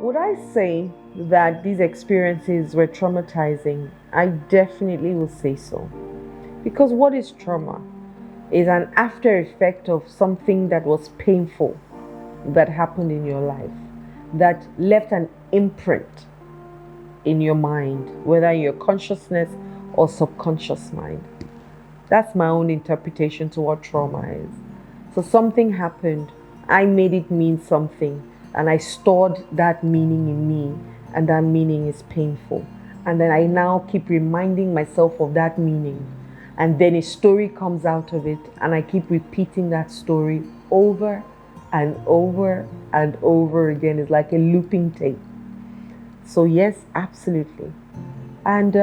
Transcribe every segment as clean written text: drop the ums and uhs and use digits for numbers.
Would I say that these experiences were traumatizing? I definitely will say so. Because what is trauma? Is an after effect of something that was painful that happened in your life, that left an imprint in your mind, whether in your consciousness or subconscious mind. That's my own interpretation to what trauma is. So something happened, I made it mean something, and I stored that meaning in me, and that meaning is painful. And then I now keep reminding myself of that meaning. And then a story comes out of it, and I keep repeating that story over and over and over again. It's like a looping tape. So, yes, absolutely. And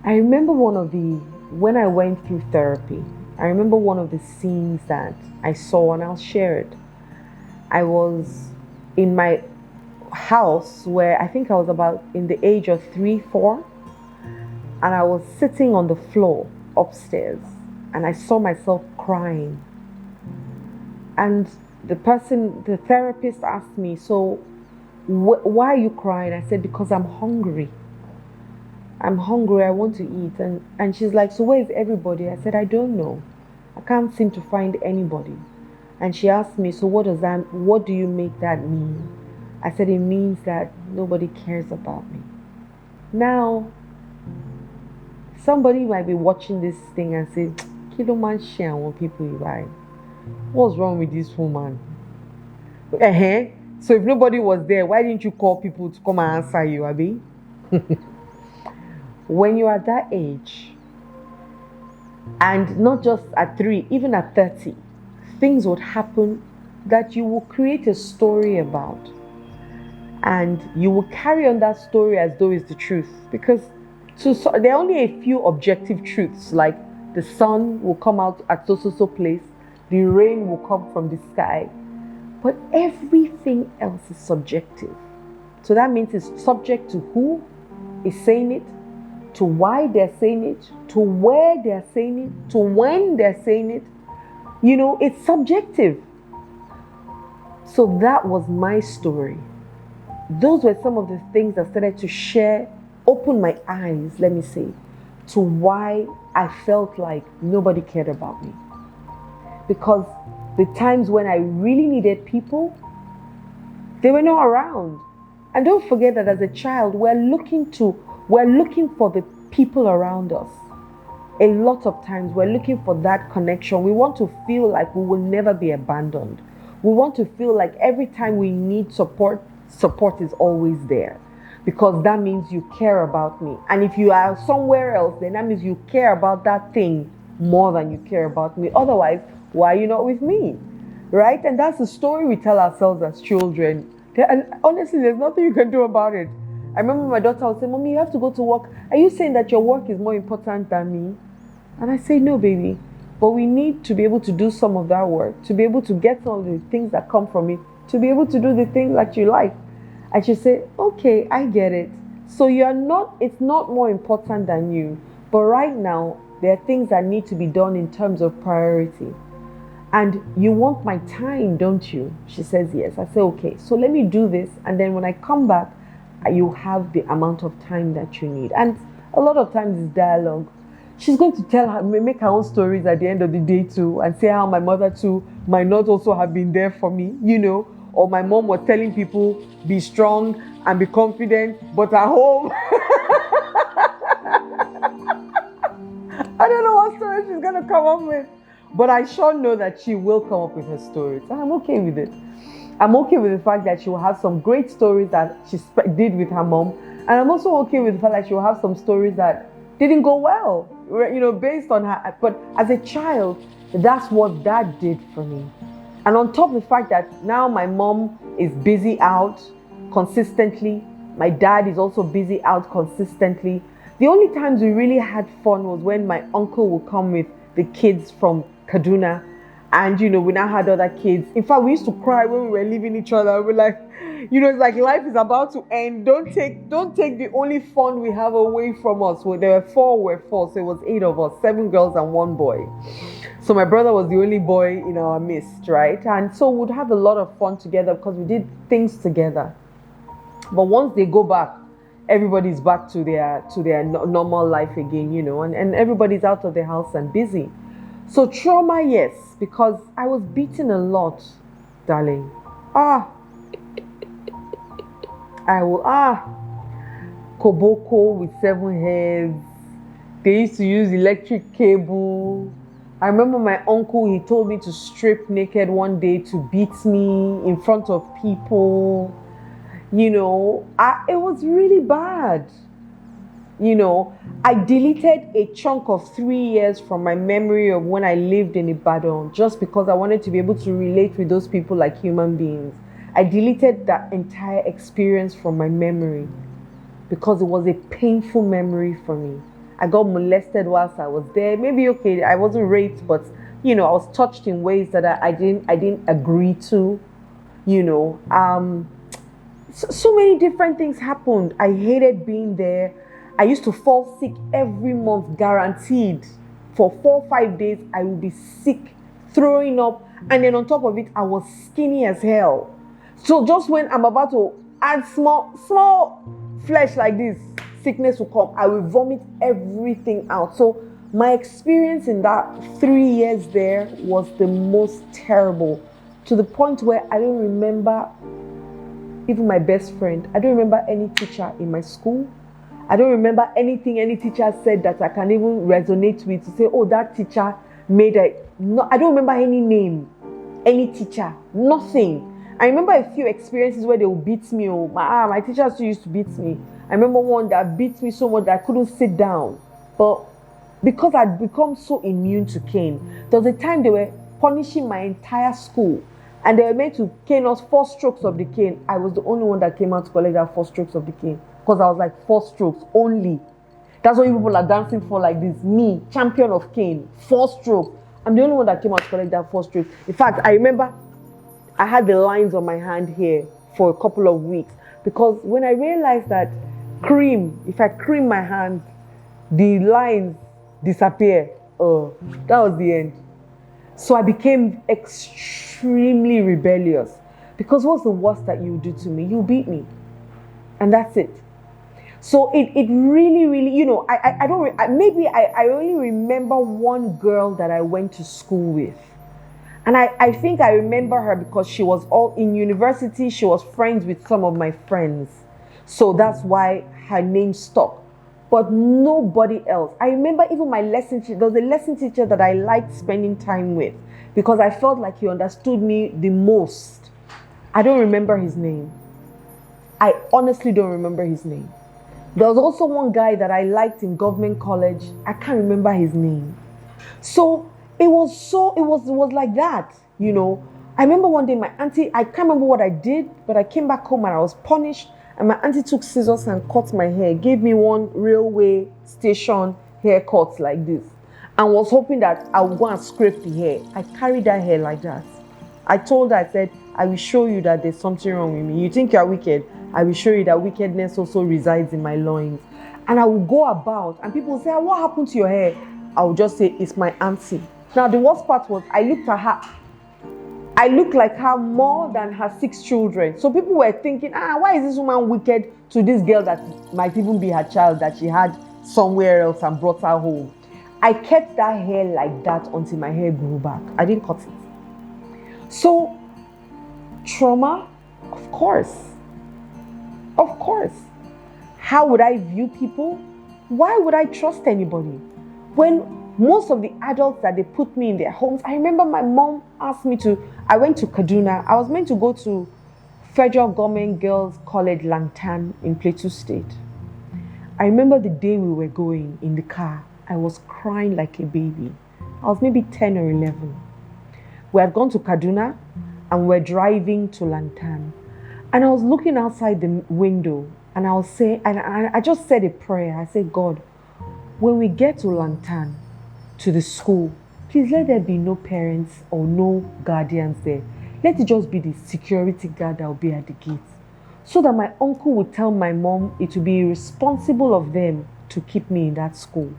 I remember when I went through therapy, I remember one of the scenes that I saw, and I'll share it. I was in my house where I think I was about in the age of 3, 4, and I was sitting on the floor upstairs, and I saw myself crying. And the therapist asked me, "So, why are you crying?" I said, "Because I'm hungry. I'm hungry, I want to eat." And she's like, "So where is everybody?" I said, "I don't know. I can't seem to find anybody." And she asked me, "So what do you make that mean?" I said, "It means that nobody cares about me." Now, somebody might be watching this thing and say, "Kilo man share when people you buy. What's wrong with this woman?" Uh-huh. So if nobody was there, why didn't you call people to come and answer you, Abby? When you're at that age, and not just at 3, even at 30, things would happen that you will create a story about. And you will carry on that story as though it's the truth. Because there are only a few objective truths, like the sun will come out at so place, the rain will come from the sky. But everything else is subjective. So that means it's subject to who is saying it, to why they're saying it, to where they're saying it, to when they're saying it. It's subjective. So that was my story. Those were some of the things that started to open my eyes, let me say, to why I felt like nobody cared about me. Because the times when I really needed people, they were not around. And don't forget that as a child, we're looking for the people around us. A lot of times we're looking for that connection. We want to feel like we will never be abandoned. We want to feel like every time we need support is always there. Because that means you care about me. And if you are somewhere else, then that means you care about that thing more than you care about me. Otherwise, why are you not with me? Right? And that's the story we tell ourselves as children. And honestly, there's nothing you can do about it. I remember my daughter would say, "Mommy, you have to go to work. Are you saying that your work is more important than me?" And I say, "No, baby. But we need to be able to do some of that work, to be able to get some of the things that come from it, to be able to do the things that you like." And she said, "Okay, I get it. So it's not more important than you. But right now, there are things that need to be done in terms of priority. And you want my time, don't you?" She says, "Yes." I say, "Okay, so let me do this. And then when I come back, you have the amount of time that you need." And a lot of times it's dialogue. She's going to make her own stories at the end of the day too, and say how my mother too might not also have been there for me. Or my mom was telling people, be strong and be confident, but at home, I don't know what story she's going to come up with. But I sure know that she will come up with her stories. And I'm okay with it. I'm okay with the fact that she will have some great stories that she did with her mom. And I'm also okay with the fact that she will have some stories that didn't go well, based on her. But as a child, that's what that did for me. And on top of the fact that now my mom is busy out consistently, my dad is also busy out consistently. The only times we really had fun was when my uncle would come with the kids from Kaduna, And we now had other kids. In fact, we used to cry when we were leaving each other. We're like, it's like life is about to end. Don't take the only fun we have away from us. Well, there were four, so it was 8 of us, 7 girls and 1 boy. So my brother was the only boy in our midst, right? And so we'd have a lot of fun together because we did things together. But once they go back, everybody's back to their normal life again, and everybody's out of the house and busy. So trauma, yes, because I was beaten a lot, darling. Koboko with 7 heads. They used to use electric cable. I remember my uncle, he told me to strip naked one day to beat me in front of people. It was really bad. I deleted a chunk of 3 years from my memory of when I lived in Ibadan just because I wanted to be able to relate with those people like human beings. I deleted that entire experience from my memory because it was a painful memory for me. I got molested whilst I was there. Maybe okay, I wasn't raped, but I was touched in ways that I didn't agree to. So many different things happened. I hated being there. I used to fall sick every month, guaranteed. For 4 or 5 days, I would be sick, throwing up, and then on top of it, I was skinny as hell. So just when I'm about to add small flesh like this, sickness will come. I will vomit everything out. So my experience in that 3 years there was the most terrible, to the point where I don't remember even my best friend. I don't remember any teacher in my school. I don't remember anything any teacher said that I can even resonate with to say, oh, that teacher made it. No, I don't remember any name, any teacher, nothing. I remember a few experiences where they would beat me. Oh, my teacher still used to beat me. I remember one that beat me so much that I couldn't sit down. But because I'd become so immune to cane, there was a time they were punishing my entire school. And they were meant to cane us 4 strokes of the cane. I was the only one that came out to collect that 4 strokes of the cane. Because I was like 4 strokes only. That's what people are dancing for like this. Me, champion of cane, 4 strokes. I'm the only one that came out to collect that 4 strokes. In fact, I remember I had the lines on my hand here for a couple of weeks. Because when I realized that if I cream my hand, the lines disappear. Oh, that was the end. So I became extremely rebellious. Because what's the worst that you do to me? You beat me. And that's it. So it really, really, I only remember one girl that I went to school with. And I think I remember her because she was all in university. She was friends with some of my friends. So that's why her name stuck. But nobody else. I remember even my lesson teacher. There was a lesson teacher that I liked spending time with because I felt like he understood me the most. I don't remember his name. I honestly don't remember his name. There was also one guy that I liked in government college. I can't remember his name. So it was like that, I remember one day my auntie, I can't remember what I did, but I came back home and I was punished. And my auntie took scissors and cut my hair, gave me one railway station haircut like this, and was hoping that I would go and scrape the hair. I carried that hair like that. I told her, I said, I will show you that there's something wrong with me. You think you're wicked? I will show you that wickedness also resides in my loins. And I will go about, and people will say, what happened to your hair? I will just say, it's my auntie. Now, the worst part was, I looked at her. I looked like her more than her 6 children. So people were thinking, why is this woman wicked to this girl that might even be her child that she had somewhere else and brought her home? I kept that hair like that until my hair grew back. I didn't cut it. So, trauma, of course. Of course. How would I view people? Why would I trust anybody? When most of the adults that they put me in their homes, I remember my mom asked me I went to Kaduna. I was meant to go to Federal Government Girls College Lantan in Plateau State. I remember the day we were going in the car, I was crying like a baby. I was maybe 10 or 11. We had gone to Kaduna and we're driving to Lantan. And I was looking outside the window and I was saying, and I just said a prayer. I said, God, when we get to Lantan, to the school, please let there be no parents or no guardians there. Let it just be the security guard that will be at the gate. So that my uncle would tell my mom it would be irresponsible of them to keep me in that school.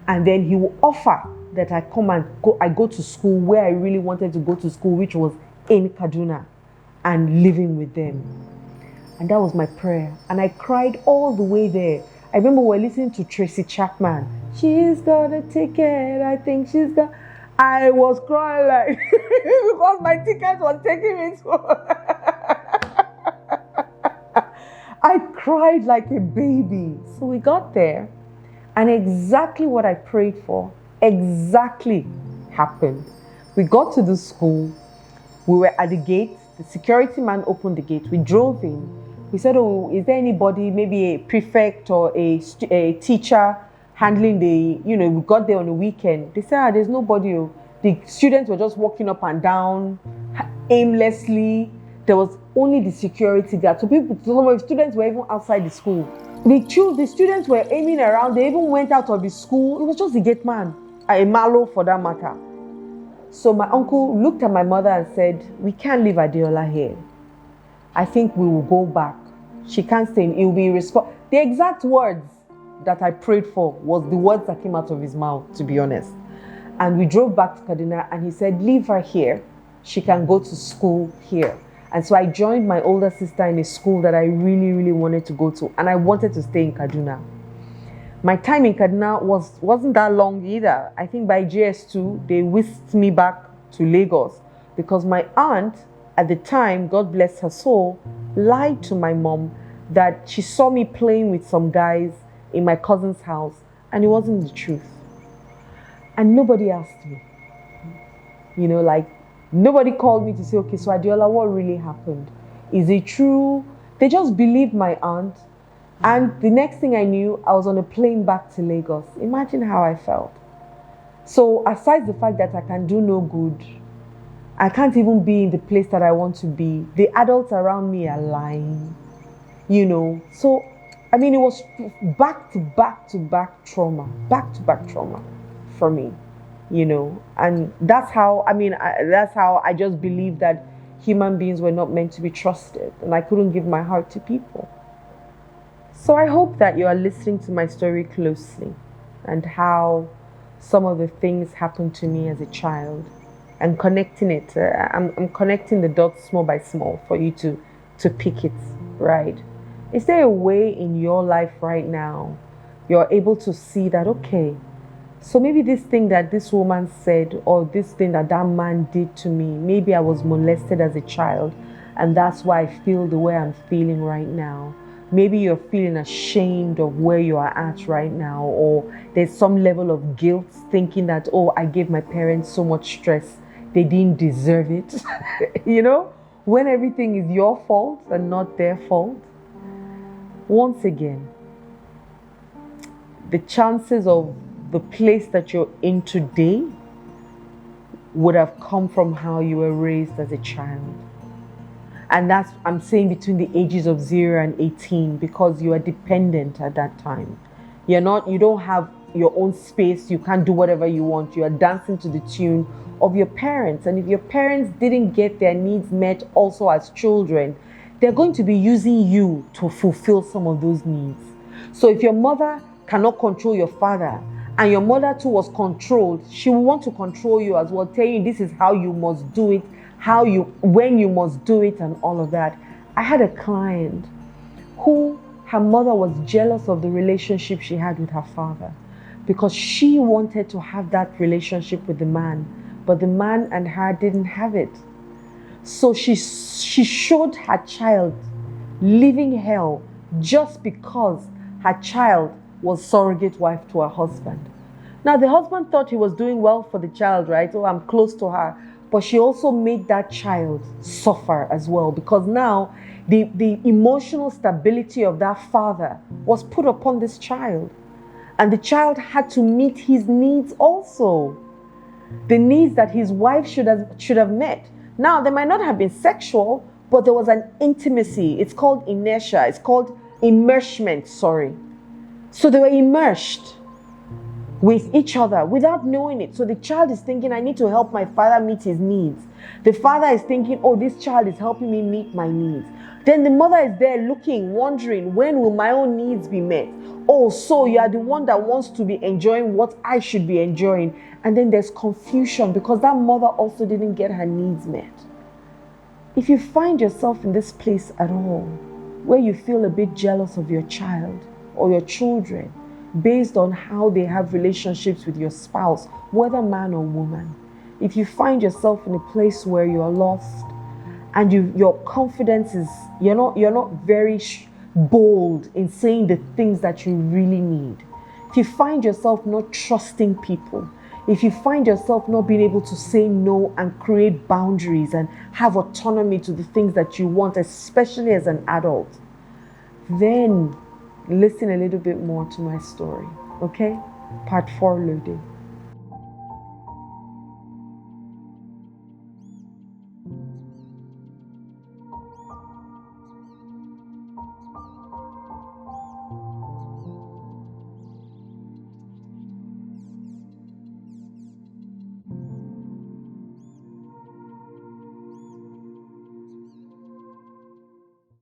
And then he will offer that I go to school where I really wanted to go to school, which was in Kaduna, and living with them. And that was my prayer. And I cried all the way there. I remember we were listening to Tracy Chapman. She's got a ticket, I think she's got... I was crying like, because my ticket was taking me to... I cried like a baby. So we got there, and exactly what I prayed for exactly happened. We got to the school. We were at the gate. The security man opened the gate. We drove in. We said, oh, is there anybody, maybe a prefect or a teacher handling the, we got there on the weekend. They said, there's nobody. The students were just walking up and down aimlessly. There was only the security guard. So some of the students were even outside the school. The students were aiming around. They even went out of the school. It was just the gate man, a malo for that matter. So my uncle looked at my mother and said, we can't leave Adeola here. I think we will go back. She can't stay. It will be responsible. The exact words that I prayed for was the words that came out of his mouth, to be honest. And we drove back to Kaduna, and he said, leave her here. She can go to school here. And so I joined my older sister in a school that I really, really wanted to go to. And I wanted to stay in Kaduna. My time in Kaduna wasn't that long either. I think by JS2, they whisked me back to Lagos because my aunt, at the time, God bless her soul, lied to my mom that she saw me playing with some guys in my cousin's house, and it wasn't the truth. And nobody asked me. Nobody called me to say, okay, so Adeola, what really happened? Is it true? They just believed my aunt. And the next thing I knew, I was on a plane back to Lagos. Imagine how I felt. So aside the fact that I can do no good, I can't even be in the place that I want to be. The adults around me are lying, So, it was back to back trauma for me, And that's how, that's how I just believe that human beings were not meant to be trusted. And I couldn't give my heart to people. So I hope that you are listening to my story closely and how some of the things happened to me as a child. And connecting it, I'm connecting the dots small by small for you to pick it, right? Is there a way in your life right now you're able to see that, okay, so maybe this thing that this woman said or this thing that man did to me, maybe I was molested as a child and that's why I feel the way I'm feeling right now. Maybe you're feeling ashamed of where you are at right now, or there's some level of guilt thinking that, oh, I gave my parents so much stress. They didn't deserve it, when everything is your fault and not their fault. Once again, the chances of the place that you're in today would have come from how you were raised as a child. And that's, I'm saying, between the ages of 0 and 18, because you are dependent at that time. You don't have your own space. You can't do whatever you want. You are dancing to the tune of your parents. And if your parents didn't get their needs met also as children, they're going to be using you to fulfill some of those needs. So if your mother cannot control your father, and your mother too was controlled, she will want to control you as well, tell you this is how you must do it, when you must do it, and all of that. I had a client who, her mother was jealous of the relationship she had with her father because she wanted to have that relationship with the man, but the man and her didn't have it. So she showed her child living hell just because her child was surrogate wife to her husband. Now the husband thought he was doing well for the child, right? Oh, I'm close to her. But she also made that child suffer as well, because now the emotional stability of that father was put upon this child. And the child had to meet his needs also. The needs that his wife should have met. Now, they might not have been sexual, but there was an intimacy. It's called inertia. It's called immersion, So they were immersed. with each other without knowing it. So the child is thinking, I need to help my father meet his needs. The father is thinking, oh, this child is helping me meet my needs. Then the mother is there looking, wondering, when will my own needs be met? Oh, so you are the one that wants to be enjoying what I should be enjoying. And then there's confusion because that mother also didn't get her needs met. If you find yourself in this place at all, where you feel a bit jealous of your child or your children, based on how they have relationships with your spouse, whether man or woman, if you find yourself in a place where you're lost and your confidence is, you're not very bold in saying the things that you really need, if you find yourself not trusting people, if you find yourself not being able to say no and create boundaries and have autonomy to the things that you want, especially as an adult, then listen a little bit more to my story, okay? Part 4 loading.